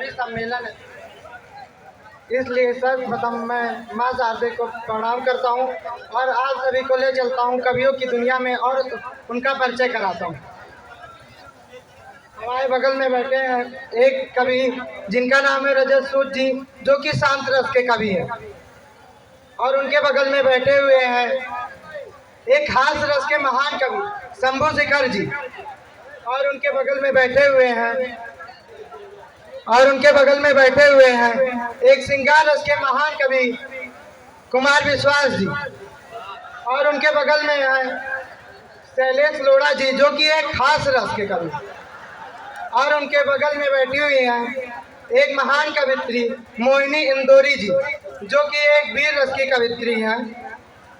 कवि सम्मेलन है, इसलिए सर्वप्रथम मैं माँ शारदे को प्रणाम करता हूँ और आप सभी को ले चलता हूँ कवियों की दुनिया में और उनका परिचय कराता हूँ। हमारे बगल में बैठे हैं एक कवि जिनका नाम है रजत सूद जी, जो कि शांत रस के कवि हैं, और उनके बगल में बैठे हुए हैं एक हास रस के महान कवि शंभू शेखर जी, और उनके बगल में बैठे हुए हैं एक श्रृंगार रस के महान कवि कुमार विश्वास जी, और उनके बगल में है शैलेश लोढ़ा जी, जो कि एक खास रस के कवि, और उनके बगल में बैठी हुई हैं एक महान कवित्री मोहिनी इंदौरी जी, जो कि एक वीर रस की कवित्री हैं,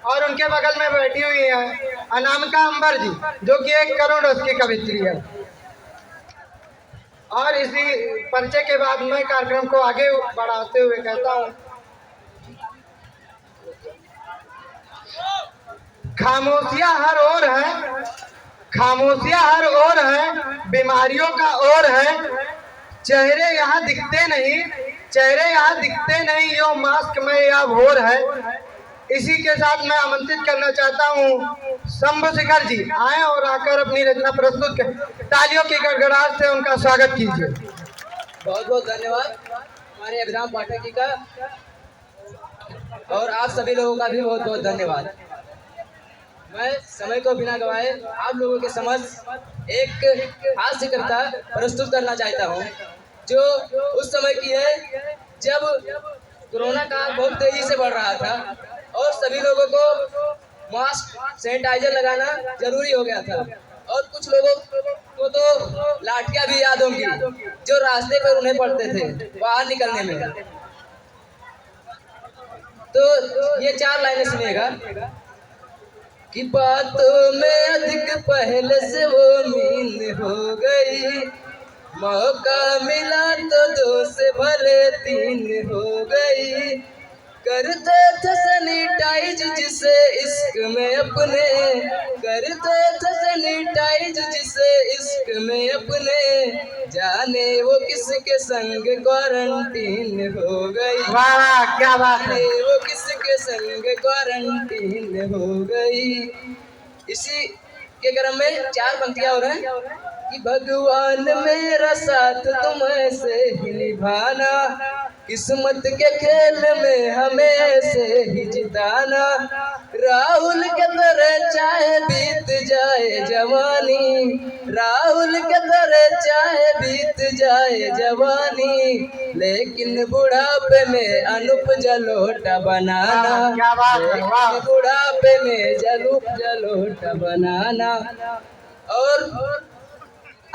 और उनके बगल में बैठी हुई हैं अनामिका अंबर जी, जो कि एक करुण रस की कवित्री है। और इसी परिचय के बाद मैं कार्यक्रम को आगे बढ़ाते हुए कहता हूँ, खामोशियां हर ओर है, खामोशियां हर ओर है, बीमारियों का ओर है, चेहरे यहाँ दिखते नहीं, यो मास्क में या भोर है। इसी के साथ मैं आमंत्रित करना चाहता हूँ शंभू शेखर जी, आए और आकर अपनी रचना प्रस्तुत करें। तालियों की गड़गड़ाहट से उनका स्वागत कीजिए। बहुत बहुत धन्यवाद हमारे अभिराम पाठक जी का, और आप सभी लोगों का भी बहुत बहुत धन्यवाद। मैं समय को बिना गवाए आप लोगों के समक्ष एक हास्य कविता प्रस्तुत करना चाहता हूँ, जो उस समय की है जब कोरोना का बहुत तेजी से बढ़ रहा था और सभी लोगों को मास्क सैनिटाइजर लगाना जरूरी हो गया था, और कुछ लोगों को तो लाठियां भी याद होंगी जो रास्ते पर उन्हें पड़ते थे बाहर निकलने में। तो ये 4 लाइनें सुनिएगा कि बातों में अधिक पहले से वो मीन हो गई, मौका मिला तो 2 से भले 3 हो गई, करते थे सैनिटाइज जिसे इश्क में अपने, करते थे सैनिटाइज जिसे इश्क में अपने, जाने वो किसके संग क्वारंटीन हो गई। वाह, क्या बात है। वो किसके संग क्वारंटीन हो गई। इसी के क्रम में 4 पंक्तियां और हैं कि भगवान मेरा साथ तुम ऐसे ही निभाना, किस्मत के खेल में हमें से ही जिताना, राहुल के तरह चाहे बीत जाए जवानी, राहुल के तरह चाहे बीत जाए जवानी, लेकिन बुढ़ापे में अनूप जलोटा बनाना, लेकिन बुढ़ापे में जलोटा बनाना। और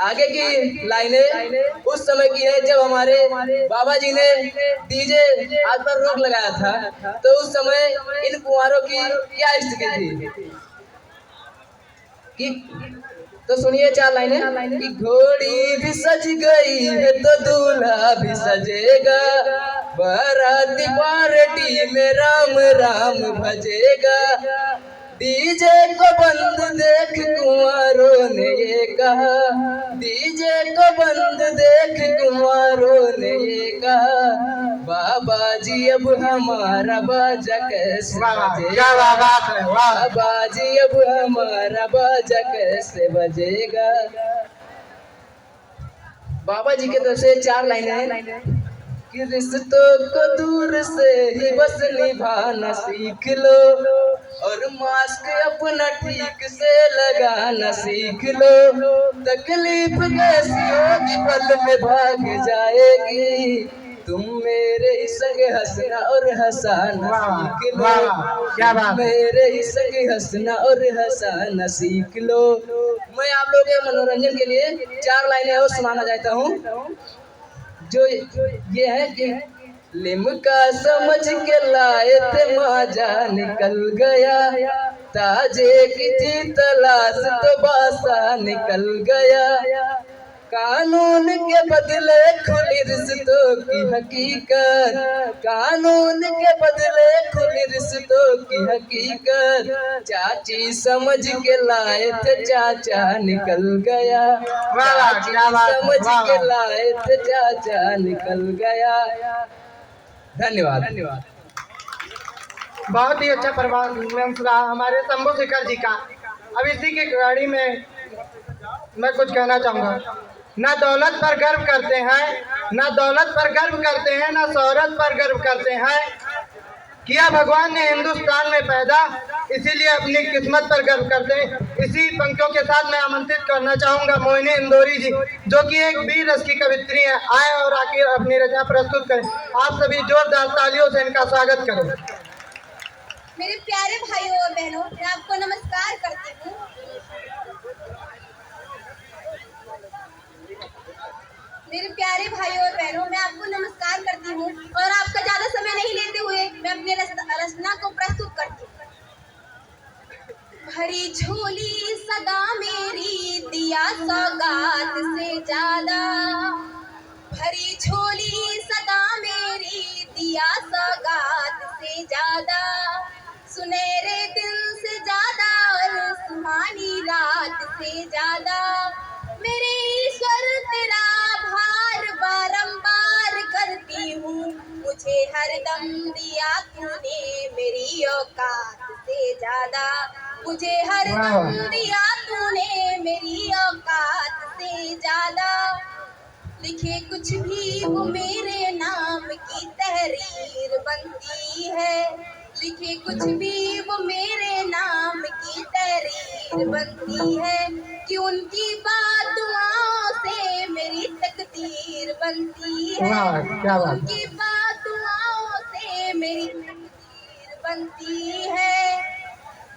आगे की लाइनें उस समय की है जब हमारे बाबा जी ने डीजे आज पर रोक लगाया था, तो उस समय इन कुंवारों की क्या स्थिति थी कि, तो सुनिए 4 लाइनें कि घोड़ी भी सज गई है तो दूल्हा भी सजेगा, बाराती पार्टी में राम राम भजेगा, डीजे को बंद देख कुंवारों ने ये कहा, डीजे को बंद देख कुंवारों ने ये कहा, बाबा जी अब हमारा बाजा कैसे बजेगा, बाबा जी अब हमारा बाजा कैसे बजेगा। बाबा जी के तरफ से 4 लाइनें हैं कि रिश्तों को दूर से ही बस निभाना सीख लो, और मास्क अपना ठीक से लगाना सीख लो, तकलीफ कैसी होगी पल में भाग जाएगी, तुम मेरे ही संग हंसना और हंसाना सीख लो, मेरे ही संग हंसना और हंसाना सीख लो। मैं आप लोगों के मनोरंजन के लिए 4 लाइनें और सुनाना चाहता हूँ, जो ये है कि लिमका समझ के लाए थे माजा निकल गया, ताजे की थी तलाश तो बासा निकल गया, कानून के बदले खुली रिश्ते रिश्तों की हकीकत, कानून के बदले खुली रिश्तों की हकीकत, चाची समझ के लाए थे चाचा निकल गया, वाह वाह, चाची क्या बात है, समझ वाह के वाह। लाए थे चाचा निकल गया। धन्यवाद धन्यवाद। बहुत ही अच्छा परफॉर्मेंस रहा हमारे शंभू शेखर जी का। अब इसी की गाड़ी में मैं कुछ कहना चाहूँगा। ना दौलत पर गर्व करते हैं, ना दौलत पर गर्व करते हैं, ना शोहरत पर गर्व करते हैं। किया भगवान ने हिंदुस्तान में पैदा, इसीलिए अपनी किस्मत पर गर्व करते हैं। इसी पंक्तियों के साथ मैं आमंत्रित करना चाहूँगा मोहिनी इंदौरी जी, जो कि एक वीर रस की कवित्री है। आए और आके अपनी रचना प्रस्तुत करें। आप सभी जोरदार तालियों से इनका स्वागत करें। मेरे प्यारे भाइयों और बहनों, मैं आपको नमस्कार करती हूँ। मेरे प्यारे भाइयों और बहनों, मैं आपको नमस्कार करती हूँ और आपका ज्यादा समय नहीं लेते हुए मैं अपनी रचना को प्रस्तुत करती हूँ। भरी झोली सदा मेरी दिया सौगात से ज्यादा, भरी झोली सदा मेरी दिया सौगात से ज्यादा, सुनहरे दिन से ज्यादा और सुहानी रात से ज्यादा, मेरे ईश्वर तेरा भार बारंबार करती हूँ। मुझे हरदम दिया तूने मेरी औकात से ज्यादा, मुझे हरदम दिया तूने मेरी औकात से ज्यादा। लिखे कुछ भी वो मेरे नाम की तहरीर बनती है, लिखे कुछ भी वो मेरे नाम की तहरीर बनती है, कि उनकी बात दुआओं से मेरी तकदीर बनती है, क्या बात। उनकी बात दुआओं से मेरी तकदीर बनती है।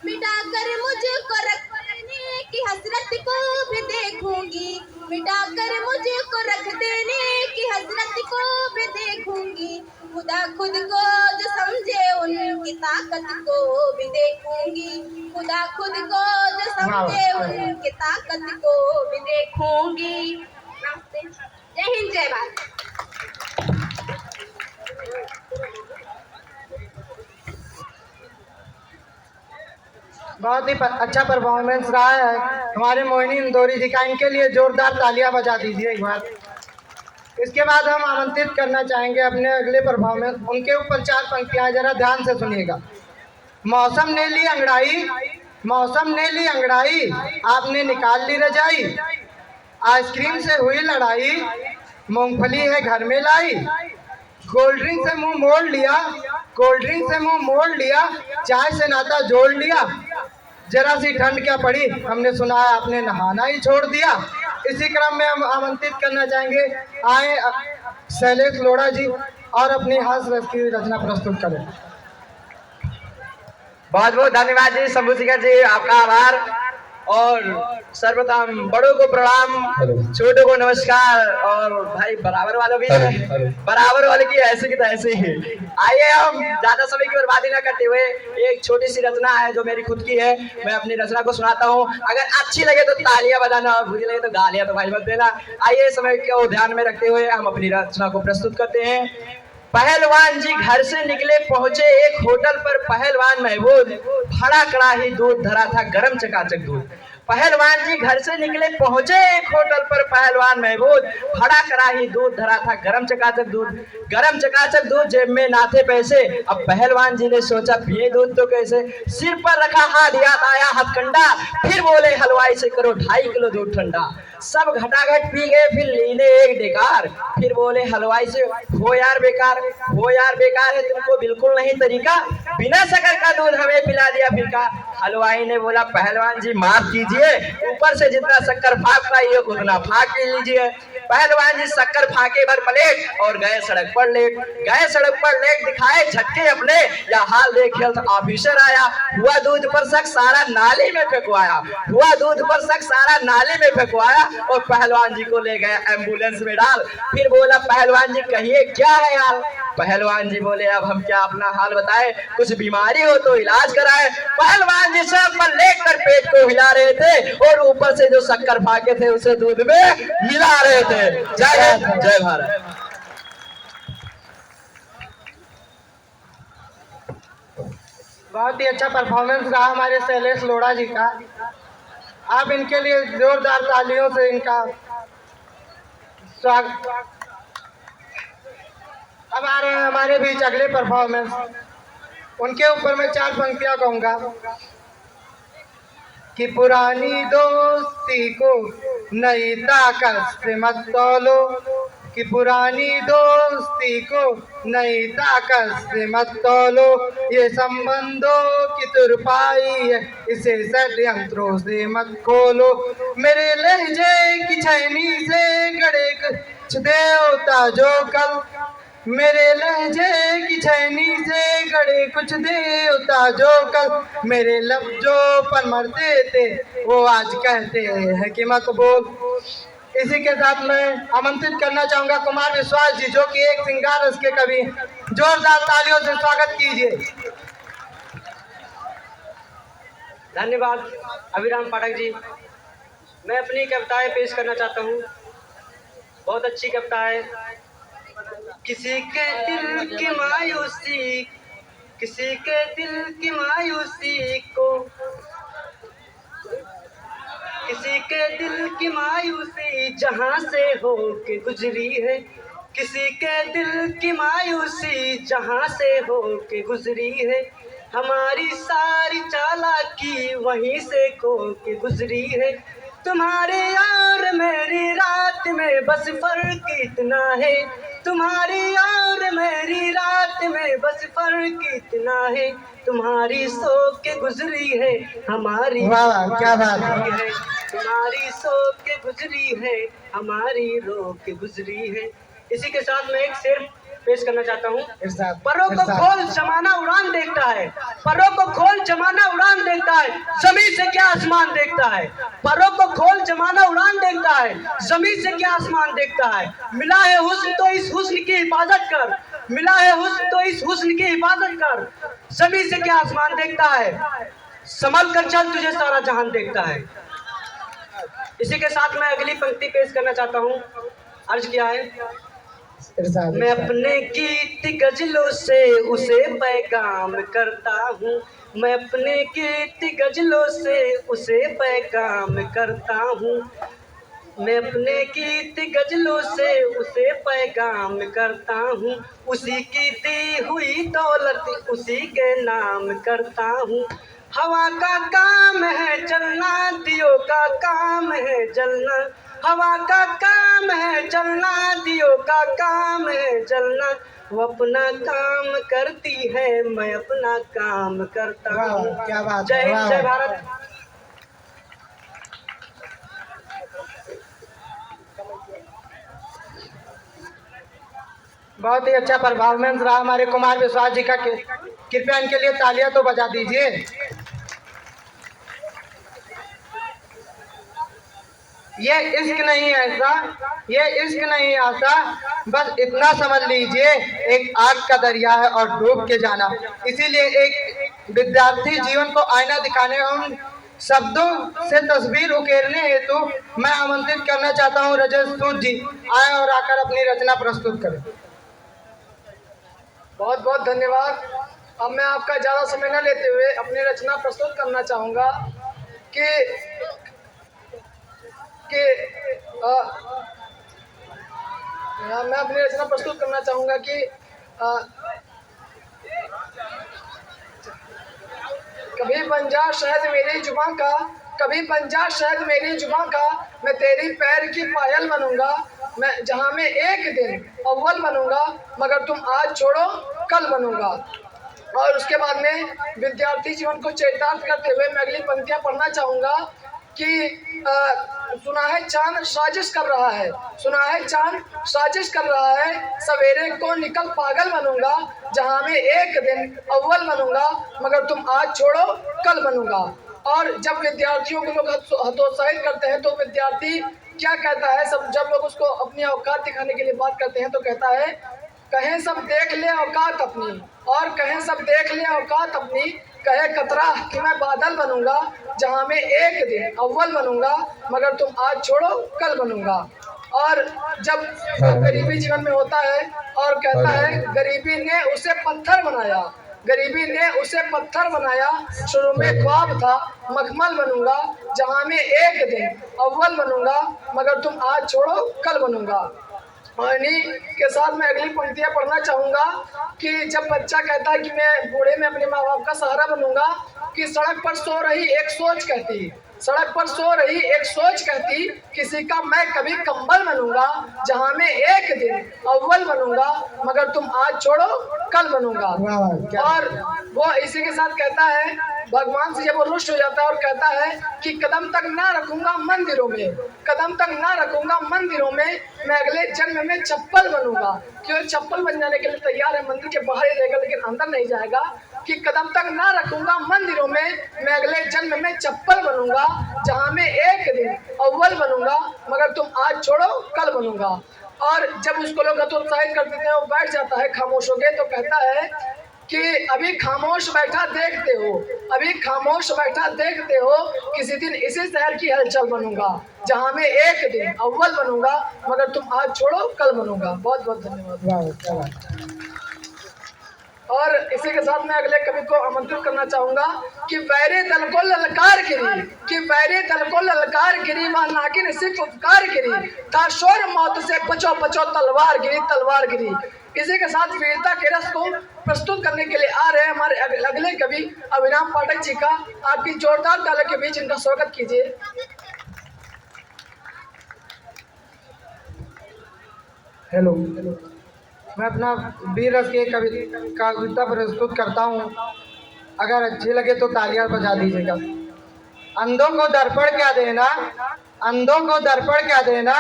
मिटाकर मुझको रख देने की हसरत को भी देखूंगी, मिटाकर मुझको रख देने की हसरत को भी देखूंगी, खुदा खुद को जो समझे उनकी ताकत को भी देखूंगी, खुदा खुद को जो समझे उनकी ताकत को भी देखूंगी। नमस्ते, जय हिंद, जय भारत। बहुत ही अच्छा परफॉर्मेंस रहा है हमारे मोहिनी इंदौरी जी का। इनके लिए जोरदार तालियां बजा दीजिए एक बार। इसके बाद हम आमंत्रित करना चाहेंगे अपने अगले परफॉर्मेंस। उनके ऊपर 4 पंक्तियां, जरा ध्यान से सुनिएगा। मौसम ने ली अंगड़ाई, मौसम ने ली अंगड़ाई, आपने निकाल ली रजाई, आइसक्रीम से हुई लड़ाई, मूंगफली है घर में लाई, कोल्ड ड्रिंक से मुंह मोड़ लिया, कोल्ड ड्रिंक से मुंह मोड़ लिया, चाय से नाता जोड़ लिया, जरा सी ठंड क्या पड़ी, हमने सुना है आपने नहाना ही छोड़ दिया। इसी क्रम में हम आमंत्रित करना चाहेंगे, आए शैलेश लोढ़ा जी और अपनी हास्य रस की रचना प्रस्तुत करें। बहुत बहुत धन्यवाद जी शंभू शेखर जी, आपका आभार। और सर्वप्रथम बड़ों को प्रणाम, छोटों को नमस्कार, और भाई बराबर वालों भी बराबर वाले की ऐसे की तो ऐसे ही। आइए हम ज्यादा समय की बर्बादी न करते हुए एक छोटी सी रचना है जो मेरी खुद की है, मैं अपनी रचना को सुनाता हूँ। अगर अच्छी लगे तो तालियां बजाना, और बुरी लगे तो गालियां तो भाई मत देना। आइए समय को ध्यान में रखते हुए हम अपनी रचना को प्रस्तुत करते हैं। पहलवान जी घर से निकले पहुंचे एक होटल पर, पहलवान महबूब भरा कड़ाही दूध धरा था गरम चकाचक दूध। पहलवान जी घर से निकले पहुंचे एक होटल पर, पहलवान महबूब भरा कड़ाही दूध धरा था गरम चकाचक दूध। गरम चकाचक दूध, जेब में ना थे पैसे। अब पहलवान जी ने सोचा पिए दूध तो कैसे, सिर पर रखा हाथ, याद आया हथकंडा, फिर बोले हलवाई से करो 2.5 किलो दूध ठंडा। सब घटाघट पी गए, फिर लीने एक डेकार, फिर बोले हलवाई से हो यार बेकार, हो यार बेकार है तुमको बिल्कुल नहीं तरीका, बिना शक्कर का दूध हमें पिला दिया फिरका। हलवाई ने बोला पहलवान जी माफ कीजिए, ऊपर से जितना शक्कर फाँक पाइए उतना फाँक पी लीजिए। पहलवान जी शक्कर फाके भर प्लेट और गए सड़क पर लेट, गए सड़क पर लेट, दिखाए झटके अपने, या हाल देख हेल्थ ऑफिसर आया। हुआ दूध पर शक सारा नाली में फेंकवाया, हुआ दूध पर शक सारा नाली में फेंकवाया, और पहलवान जी को ले गया एम्बुलेंस में डाल। फिर बोला पहलवान जी कहिए क्या है हाल। पहलवान जी बोले अब हम क्या अपना हाल बताए, कुछ बीमारी हो तो इलाज कराए। पहलवान जी सब पर लेकर पेट को हिला रहे थे, और ऊपर से जो शक्कर फाके थे उसे दूध में मिला रहे थे। जय हिंद, जय भारत। बहुत ही अच्छा परफॉर्मेंस रहा हमारे शैलेश लोढ़ा जी का। आप इनके लिए जोरदार तालियों से इनका स्वागत। अब आ रहे हैं हमारे बीच अगले परफॉर्मेंस, उनके ऊपर मैं 4 पंक्तियां कहूँगा कि पुरानी दोस्ती को नई ताकत से मत तोलो, कि पुरानी दोस्ती को नई ताकत से मत तोलो, ये संबंधों की तुरपाई है, इसे षड्यंत्रों से मत खोलो। मेरे लहजे की छैनी से गड़े कुछ देवता जो कल, मेरे लहजे की छैनी से गड़े कुछ देवता जो कल मेरे लफ्जों पर मरते थे, वो आज कहते हैं कि मत बोल। इसी के साथ मैं आमंत्रित करना चाहूंगा कुमार विश्वास जी, जो कि एक श्रृंगार रस के कवि। जोरदार तालियों से स्वागत कीजिए। धन्यवाद अभिराम पाठक जी। मैं अपनी कविताएं पेश करना चाहता हूँ। बहुत अच्छी कविता है। किसी के दिल की मायूसी, किसी के दिल की मायूसी को, किसी के दिल की मायूसी जहाँ से हो के गुजरी है, किसी के दिल की मायूसी जहाँ से हो के गुजरी है, हमारी सारी चालाकी वहीं से खो के गुजरी है। तुम्हारे और मेरी रात में बस फर्क इतना है, तुम्हारी और मेरी रात में बस फर्क इतना है, तुम्हारी सो के गुजरी है हमारी, वाह क्या बात है, तुम्हारी सो के गुजरी है हमारी रो के गुजरी है। इसी के साथ मैं एक शेर पेश करना चाहता हूँ। परों को खोल जमाना उड़ान देखता है, परों को खोल जमाना उड़ान देखता है, जमीन से क्या आसमान देखता है। परों को खोल जमाना उड़ान देखता है, जमीन से क्या आसमान देखता है। मिला है हुस्न तो इस हुस्न की हिफाजत कर, मिला है हुस्न तो इस हुस्न की हिफाजत कर, जमीन से क्या आसमान देखता है, संभल कर चल तुझे सारा जहान देखता है। इसी के साथ मैं अगली पंक्ति पेश करना चाहता हूँ। अर्ज किया है, मैं अपने गीत गजलों से उसे पैगाम करता हूँ, मैं अपने गीत गजलों से उसे पैगाम करता हूँ, मैं अपने गीत गजलों से उसे पैगाम करता हूँ, उसी की दी हुई दौलत उसी के नाम करता हूँ। हवा का काम है चलना, दियों का काम है जलना, हवा का काम है चलना, दियों का काम है जलना, वो अपना काम करती है मैं अपना काम करता हूँ। क्या बात। जय हिंद, जय भारत। बहुत ही अच्छा परफॉर्मेंस रहा हमारे कुमार विश्वास जी का। कृपया इनके लिए तालियां तो बजा दीजिए। ये इश्क नहीं ऐसा, ये इश्क नहीं आता, बस इतना समझ लीजिए एक आग का दरिया है और डूब के जाना। इसीलिए एक विद्यार्थी जीवन को आईना दिखाने और उन शब्दों से तस्वीर उकेरने हेतु मैं आमंत्रित करना चाहता हूँ रजत सूद जी, आए और आकर अपनी रचना प्रस्तुत करें। बहुत बहुत धन्यवाद। अब मैं आपका ज़्यादा समय न लेते हुए अपनी रचना प्रस्तुत करना चाहूँगा कि मैं अपनी रचना प्रस्तुत करना चाहूँगा कि कभी बन जा शहद मेरी जुबां का, कभी बन जा शहद मेरी जुबां का, मैं तेरी पैर की पायल बनूंगा, मैं जहाँ में एक दिन अव्वल बनूंगा, मगर तुम आज छोड़ो कल बनूंगा। और उसके बाद में विद्यार्थी जीवन को चरितार्थ करते हुए मैं अगली पंक्तियाँ पढ़ना चाहूँगा कि सुना है चांद साजिश कर रहा है, सुना है चांद साजिश कर रहा है, सवेरे को निकल पागल बनूंगा, जहाँ में एक दिन अव्वल बनूंगा, मगर तुम आज छोड़ो कल बनूंगा। और जब विद्यार्थियों को लोग हतोत्साहित करते हैं तो विद्यार्थी क्या कहता है, सब जब लोग उसको अपनी औकात दिखाने के लिए बात करते हैं तो कहता है, कहें सब देख ले औकात अपनी, और कहें सब देख ले औकात अपनी, कहे कतरा कि मैं बादल बनूंगा, जहाँ में एक दिन अव्वल बनूंगा, मगर तुम आज छोड़ो कल बनूंगा। और जब गरीबी जीवन में होता है और कहता है, गरीबी ने उसे पत्थर बनाया, गरीबी ने उसे पत्थर बनाया। शुरू में ख्वाब था मखमल बनूंगा, जहां में एक दिन अव्वल बनूंगा, मगर तुम आज छोड़ो कल बनूंगा। और इन्हीं के साथ मैं अगली पंक्तियां पढ़ना चाहूंगा कि जब बच्चा कहता है कि मैं बूढ़े में अपने माँ बाप का सहारा बनूंगा, कि सड़क पर सो रही एक सोच कहती, सड़क पर सो रही एक सोच कहती, किसी का मैं कभी कंबल बनूंगा, जहां में एक दिन अव्वल बनूंगा, मगर तुम आज छोड़ो कल बनूंगा। और वो इसी के साथ कहता है, भगवान से जब वो रुष्ट हो जाता है और कहता है कि कदम तक ना रखूंगा मंदिरों में, कदम तक ना रखूंगा मंदिरों में, मैं अगले जन्म में चप्पल बनूंगा। क्यों चप्पल बन जाने के लिए तैयार है, मंदिर के बाहर ही रहेगा लेकिन अंदर नहीं जाएगा। कि कदम तक ना रखूंगा मंदिरों में, मैं अगले जन्म में चप्पल बनूंगा, जहां में एक दिन अव्वल बनूंगा, मगर तुम आज छोड़ो कल बनूंगा। और जब उसको लोग हतोत्साहित कर देते हैं, वो बैठ जाता है खामोश हो गए, तो कहता है कि अभी खामोश बैठा देखते हो, अभी खामोश बैठा देखते हो, किसी दिन इसी शहर की हलचल बनूंगा, जहां में एक दिन अव्वल बनूंगा, मगर तुम आज छोड़ो कल बनूंगा। बहुत बहुत धन्यवाद। और इसी के साथ मैं अगले कवि को आमंत्रित करना चाहूंगा कि वैरे दल को ललकार गिरी, कि वैरे दल को ललकार गिरी, वह नागिन सिर्फ उपकार गिरी, था शोर मौत से बचो बचो तलवार गिरी, तलवार गिरी। इसी के साथ वीरता के रस को प्रस्तुत करने के लिए आ रहे हैं हमारे अगले कवि अभिराम पाठक जी का। आपकी जोरदार तालियों के बीच इनका स्वागत कीजिए। हेलो, मैं अपना वीर रस की कविता प्रस्तुत करता हूँ। अगर अच्छी लगे तो तालियां बजा दीजिएगा। अंधों को दर्पण क्या देना, अंधों को दर्पण क्या देना,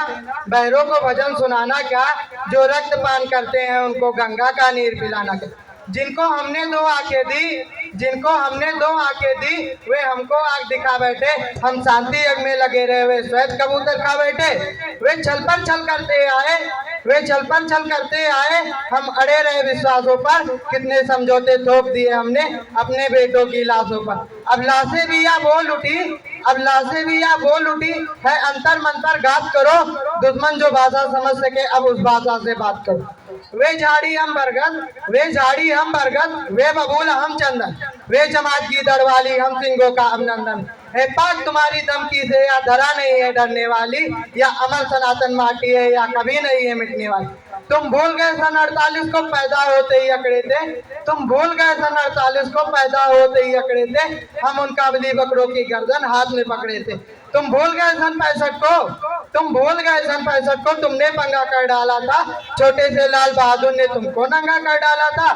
बहरों को भजन सुनाना क्या, जो रक्त पान करते हैं उनको गंगा का नीर पिलाना क्या। जिनको हमने दो आंखें दी, जिनको हमने दो आंखें दी, वे हमको आग दिखा बैठे, हम शांति यज्ञ में लगे रहे, वे श्वेत कबूतर खा बैठे। वे छल पर छल करते आए, वे छल पर छल करते आए, हम अड़े रहे विश्वासों पर, कितने समझौते थोप दिए हमने अपने बेटों की लाशों पर। अब लाशें भी या बोल उठी, अब लाशें भी या बोल उठी, है अंतर मन पर घात करो, दुश्मन जो भाषा समझ सके अब उस भाषा से बात करो। वे झाड़ी हम बरगद, वे झाड़ी हम बरगद, वे बबूल हम चंदन, वे जमात की दरवाली हम सिंगों का अभिनंदन। है पाक तुम्हारी धमकी से, या धरा नहीं है डरने वाली, या अमर सनातन माटी है, या कभी नहीं है मिटने वाली। तुम भूल गए सन 48 को पैदा होते ही अकड़े थे, तुम भूल गए सन 48 को पैदा होते ही अकड़े थे, हम उन काबली बकरों की गर्दन हाथ में पकड़े थे। तुम भूल गए सन 65 को, तुम भूल गए सन 65 को, तुमने पंगा कर डाला था, छोटे से लाल बहादुर ने तुमको नंगा कर डाला था।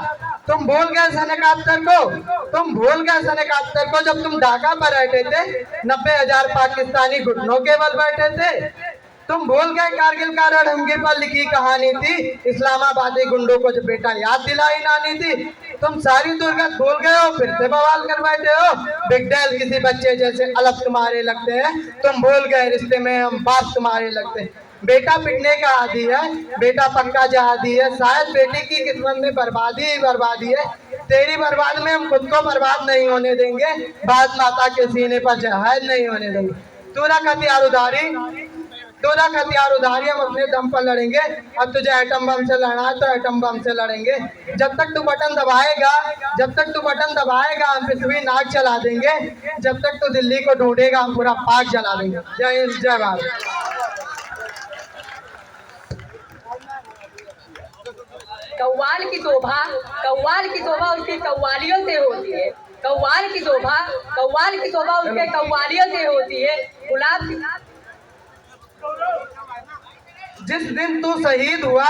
तुम भूल गए सन 71 को, तुम भूल गए सन 71 को, जब तुम ढाका पर बैठे थे, 90,000 पाकिस्तानी घुटनों के बल बैठे थे। तुम भूल गए कारगिल का रणभूमि पर लिखी कहानी थी, इस्लामाबादी गुंडों को जो बेटा याद दिलाई नानी थी। तुम सारी दुर्गत भूल गए हो, फिर से बवाल कर बैठे हो, बिगडेल किसी बच्चे जैसे अलग तुम्हारे लगते हैं। तुम भूल गए रिश्ते में हम बाप तुम्हारे लगते हैं। बेटा पिटने का आदी है, बेटा पक्का जहादी है, शायद बेटी की किस्मत में बर्बादी ही बर्बादी है। तेरी बर्बाद में हम खुद को बर्बाद नहीं होने देंगे, भारत माता के सीने पर जहाज नहीं होने देंगे। तू रख हथियार उधारी, तू रख हथियार उधारी, हम अपने दम पर लड़ेंगे। अब तुझे एटम बम से लड़ना है तो एटम बम से लड़ेंगे। जब तक तू बटन दबाएगा, जब तक तू बटन दबाएगा हम पृथ्वी नाक चला देंगे। जब तक तू दिल्ली को ढूंढेगा हम पूरा पाक जला देंगे। जय हिंद, जय भारत। कव्वाल की शोभा, कव्वाल की शोभा उसकी कव्वालियों से होती है। कव्वाल की शोभा, कव्वाल की शोभा उसके कव्वालियों से होती है। गुलाब की जिस दिन तू शहीद हुआ,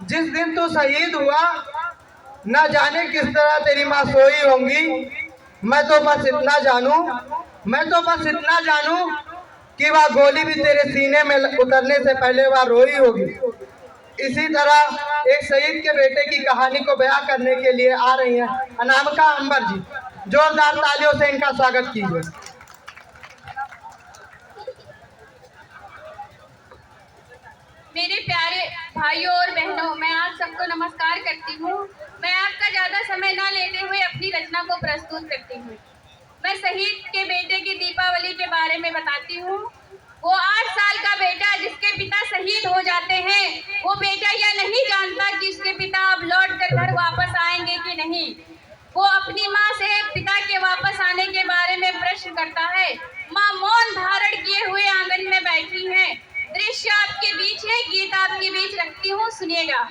जिस दिन तू शहीद हुआ, न जाने किस तरह तेरी माँ सोई होंगी। मैं तो बस इतना जानूं, मैं तो बस इतना जानूं कि वह गोली भी तेरे सीने में उतरने से पहले वह रोई होगी। इसी तरह एक शहीद के बेटे की कहानी को बयां करने के लिए आ रही हैं अनामिका अंबर जी। जोरदार तालियों से इनका स्वागत कीजिए। मेरे प्यारे भाइयों और बहनों, मैं आप सबको नमस्कार करती हूँ। मैं आपका ज़्यादा समय ना लेते हुए अपनी रचना को प्रस्तुत करती हूँ। मैं शहीद के बेटे की दीपावली के बारे में बताती हूँ। वो 8 साल का बेटा जिसके पिता शहीद हो जाते हैं, वो बेटा यह नहीं जानता कि उसके पिता अब लौट कर घर वापस आएंगे कि नहीं। वो करता है। माँ मौन धारण किए हुए आंगन में बैठी हैं। दृश्य आपके बीच है, गीत आपके बीच रखती हूँ, सुनिएगा।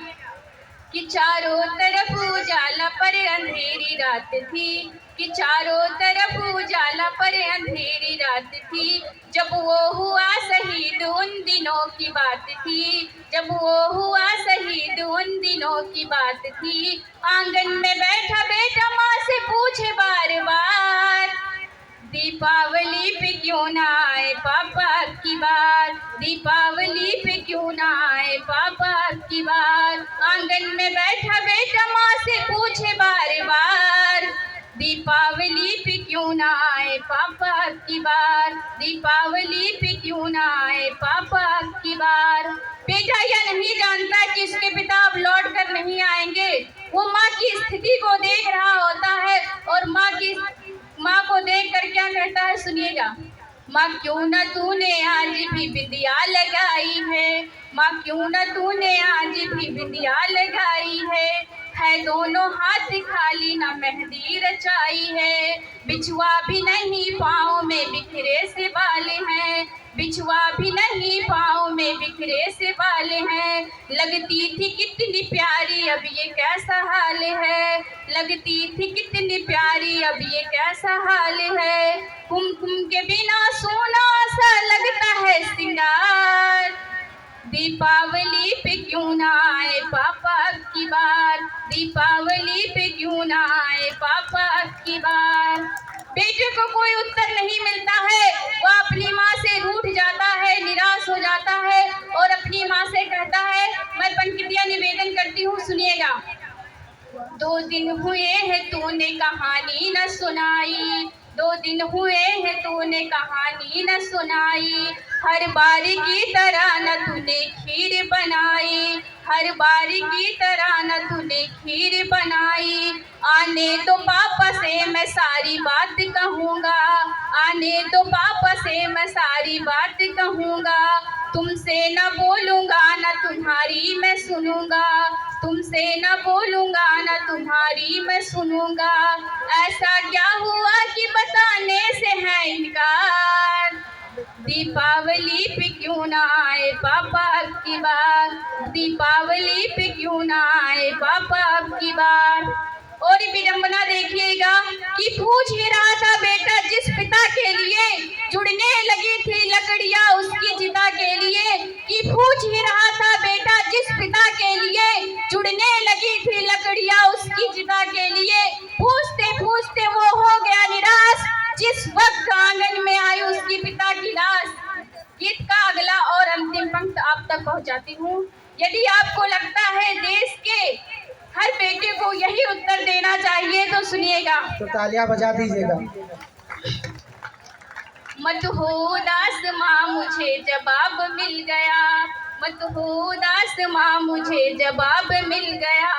कि चारों तरफ उजाला पर अंधेरी रात थी, कि चारों तरफ उजाला पर अंधेरी रात थी, जब वो हुआ शहीद उन दिनों की बात थी, जब वो हुआ शहीद उन दिनों की बात थी। आंगन में बैठा बेटा माँ से पूछे बार बार, दीपावली पे क्यों ना आए पापा की बार, दीपावली पे क्यों ना आए पापा की बार। आंगन में बैठा बेटा माँ से पूछे बार बार, दीपावली पे क्यों ना आए पापा की बार, दीपावली पे क्यों ना आए पापा की बार। बेटा यह नहीं जानता कि उसके पिता अब लौट कर नहीं आएंगे। वो माँ की स्थिति को देख रहा होता है और माँ को देख कर क्या कहता है, सुनिएगा। माँ क्यों न तूने आज भी बिंदिया लगाई है, माँ क्यों न तूने आज भी बिंदिया लगाई है दोनों हाथ खाली ना मेहंदी रचाई है। बिछुआ भी नहीं पाँव में बिखरे से बाल हैं, बिछुआ भी नहीं पाँव में बिखरे से बाल हैं। लगती थी कितनी प्यारी अब ये कैसा हाल है, लगती थी कितनी प्यारी अब ये कैसा हाल है। कुमकुम के बिना सोना सा लगता है सिंगार, दीपावली पे क्यों ना आए पापा की बार, दीपावली पे क्यों ना आए पापा की बार। बेटे को कोई उत्तर नहीं मिलता है। वह अपनी माँ से रूठ जाता है, निराश हो जाता है और अपनी माँ से कहता है, मैं पंक्तियाँ निवेदन करती हूँ, सुनिएगा। 2 दिन हुए हैं तूने कहानी न सुनाई, 2 दिन हुए हैं तूने कहानी न सुनाई, हर बार की तरह न तूने खीर बनाई, हर बार की तरह न तूने खीर बनाई। आने तो पापा से मैं सारी बात कहूँगा, आने तो पापा से मैं सारी बात कहूँगा, तुमसे न बोलूँगा न तुम्हारी मैं सुनूँगा, तुमसे न बोलूँगा न तुम्हारी मैं सुनूँगा। ऐसा क्या हुआ कि बताने से है इनकार, दीपावली पे क्यों ना आए पापा की बार, दीपावली पे क्यों ना आए पापा की बार। और विडंबना देखिएगा कि पूछ ही रहा था बेटा जिस पिता के लिए जुड़ने लगी थी लकड़ियां उसकी चिता के लिए, कि पूछ ही रहा था बेटा जिस पिता के लिए जुड़ने लगी थी लकड़ियां उसकी चिता के लिए। पूछते पूछते वो हो गया निराश, जिस वक्त आंगन में आई उसकी पिता की लाश। गीत का अगला और अंतिम पंक्ति आप तक पहुंचाती हूँ। यदि आपको लगता है देश के हर बेटे को यही उत्तर देना चाहिए तो सुनिएगा। तो तालियां बजा दीजिएगा। मत हो उदास माँ मुझे जवाब मिल गया, मत हो उदास माँ मुझे जवाब मिल गया,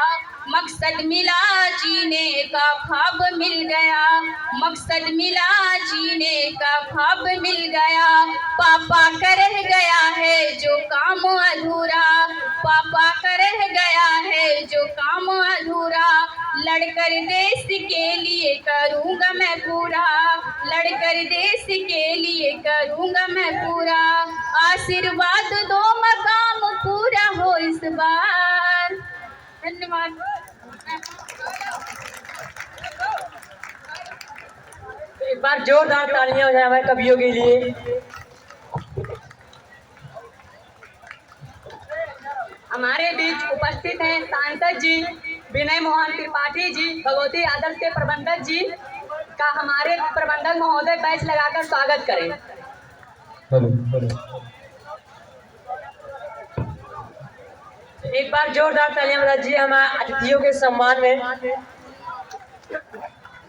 मकसद मिला जीने का ख्वाब मिल गया, मकसद मिला जीने का ख्वाब मिल गया। पापा का रह गया है जो काम अधूरा, पापा का रह गया है जो काम अधूरा, लड़कर देश के लिए करूँगा मैं पूरा, लड़कर देश के लिए करूँगा मैं पूरा। आशीर्वाद दो मकाम पूरा हो इस बार। धन्यवाद। एक बार जोरदार तालियां हो जाए हमारे कवियों के लिए। हमारे बीच उपस्थित हैं सांसद जी विनय मोहन त्रिपाठी जी, भगवती आदर्श के प्रबंधक जी का हमारे प्रबंधक महोदय बैच लगाकर स्वागत करें। एक बार जोरदार तालियां बजाइए हमारे अतिथियों के सम्मान में।